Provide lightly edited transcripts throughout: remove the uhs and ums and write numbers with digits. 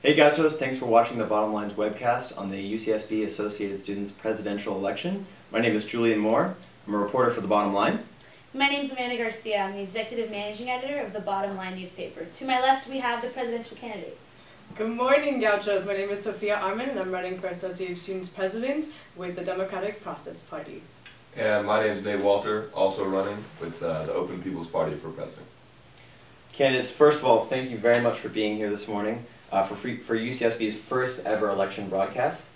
Hey Gauchos, thanks for watching the Bottom Lines webcast on the UCSB Associated Students presidential election. My name is Julian Moore. I'm a reporter for the Bottom Line. My name is Garcia. I'm the executive managing editor of the Bottom Line newspaper. To my left, we have the presidential candidates. Good morning, Gauchos. My name is Sophia, Armen, and I'm running for Associated Students president with the Democratic Process Party. And my name is Nate Walter, also running with the Open People's Party for president. Candidates, first of all, thank you very much for being here this morning for UCSB's first ever election broadcast.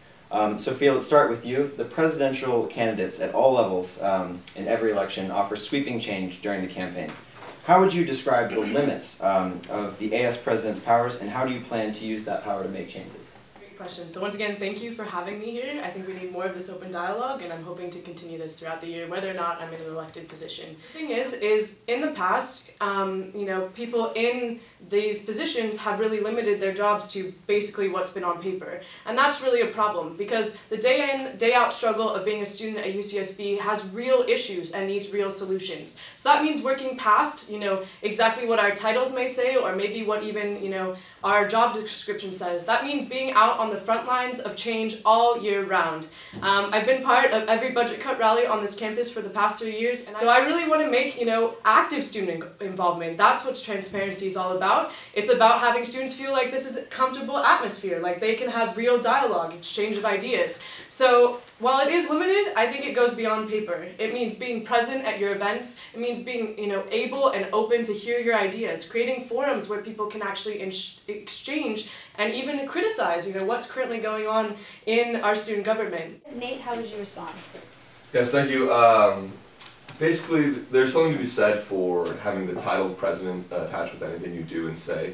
Sophia, let's start with you. The presidential candidates at all levels in every election offer sweeping change during the campaign. How would you describe the limits of the AS president's powers, and how do you plan to use that power to make changes? Great question. So once again, thank you for having me here. I think we need more of this open dialogue, and I'm hoping to continue this throughout the year, whether or not I'm in an elected position. The thing is in the past, people in these positions have really limited their jobs to basically what's been on paper. And that's really a problem, because the day in, day out struggle of being a student at UCSB has real issues and needs real solutions. So that means working past, exactly what our titles may say, or maybe what even, our job description says. That means being out on the front lines of change all year round. I've been part of every budget cut rally on this campus for the past 3 years, and so I really want to make, active student involvement. That's what transparency is all about. It's about having students feel like this is a comfortable atmosphere, like they can have real dialogue, exchange of ideas. So while it is limited, I think it goes beyond paper. It means being present at your events. It means being, able and open to hear your ideas, creating forums where people can actually exchange and even criticize, what's currently going on in our student government. Nate, how would you respond? Yes, thank you. Basically, there's something to be said for having the title president attached with anything you do and say,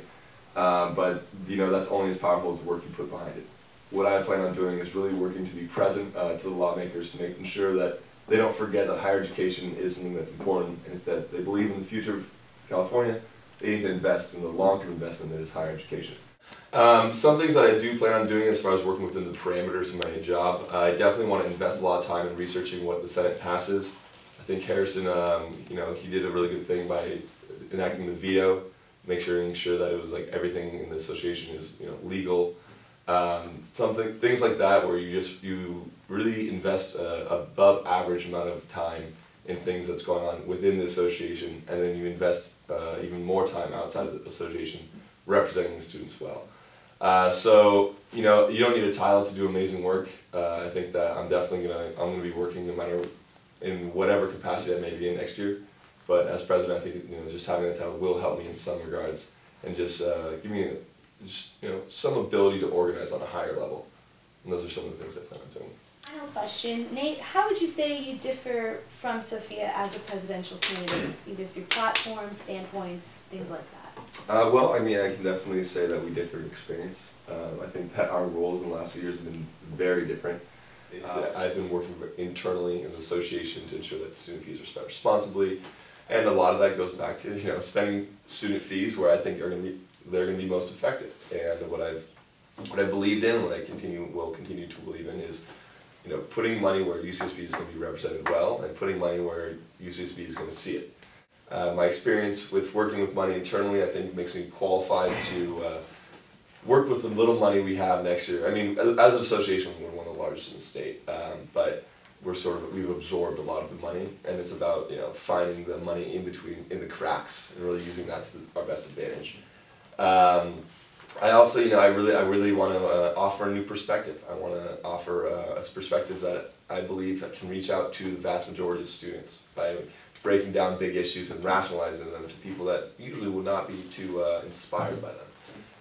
but that's only as powerful as the work you put behind it. What I plan on doing is really working to be present to the lawmakers to make sure that they don't forget that higher education is something that's important, and if that they believe in the future of California, they need to invest in the long-term investment that is higher education. Some things that I do plan on doing as far as working within the parameters of my job, I definitely want to invest a lot of time in researching what the Senate passes. I think Harrison, he did a really good thing by enacting the veto, making sure that it was like everything in the association is legal. Things like that where you really invest above average amount of time in things that's going on within the association, and then you invest even more time outside of the association representing the students well. You don't need a title to do amazing work. I think that I'm definitely gonna be working no matter in whatever capacity I may be in next year. But as president, I think just having that title will help me in some regards, and just give me some ability to organize on a higher level. And those are some of the things I plan on doing. Final question. Nate, how would you say you differ from Sophia as a presidential candidate, either through platforms, standpoints, things like that? Well, I can definitely say that we differ in experience. I think that our roles in the last few years have been very different. I've been working internally in the association to ensure that student fees are spent responsibly, and a lot of that goes back to spending student fees where I think they're going to be most effective. And what I believed in, what I will continue to believe in is putting money where UCSB is going to be represented well, and putting money where UCSB is going to see it. My experience with working with money internally, I think, makes me qualified to work with the little money we have next year. As an association, we're one of the largest in the state, but we've absorbed a lot of the money, and it's about finding the money in the cracks and really using that to our best advantage. I also, I really want to offer a new perspective. I want to offer a perspective that I believe can reach out to the vast majority of students by breaking down big issues and rationalizing them to people that usually would not be too inspired by them.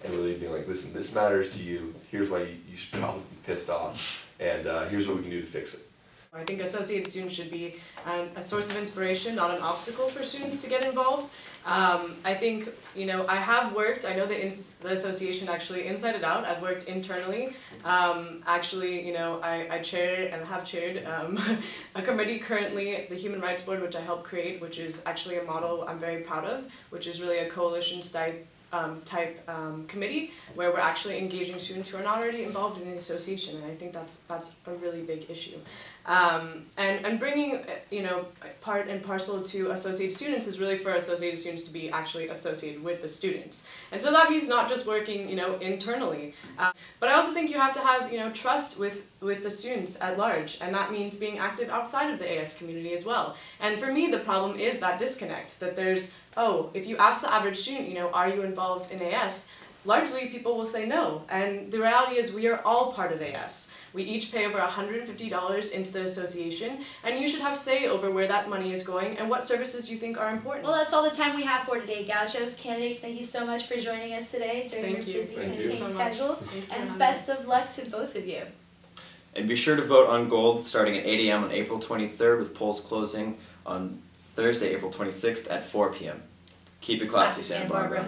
And really being like, listen, this matters to you, here's why you should probably be pissed off, and here's what we can do to fix it. I think Associated Students should be a source of inspiration, not an obstacle for students to get involved. I think, I have worked, I know the association actually inside and out. I've worked internally. I chair and have chaired a committee currently, the Human Rights Board, which I helped create, which is actually a model I'm very proud of, which is really a coalition type committee where we're actually engaging students who are not already involved in the association, and I think that's a really big issue. And bringing, part and parcel to Associated Students is really for Associated Students to be actually associated with the students. And so that means not just working, internally, but I also think you have to have, trust with the students at large, and that means being active outside of the AS community as well. And for me, the problem is that disconnect, that there's, if you ask the average student, are you involved in AS? Largely, people will say no, and the reality is we are all part of AS. We each pay over $150 into the association, and you should have say over where that money is going and what services you think are important. Well, that's all the time we have for today. Gauchos, candidates, thank you so much for joining us today during your busy campaign schedules, and best of luck to both of you. And be sure to vote on Gold starting at 8 a.m. on April 23rd, with polls closing on Thursday, April 26th at 4 p.m. Keep it classy, Santa Barbara.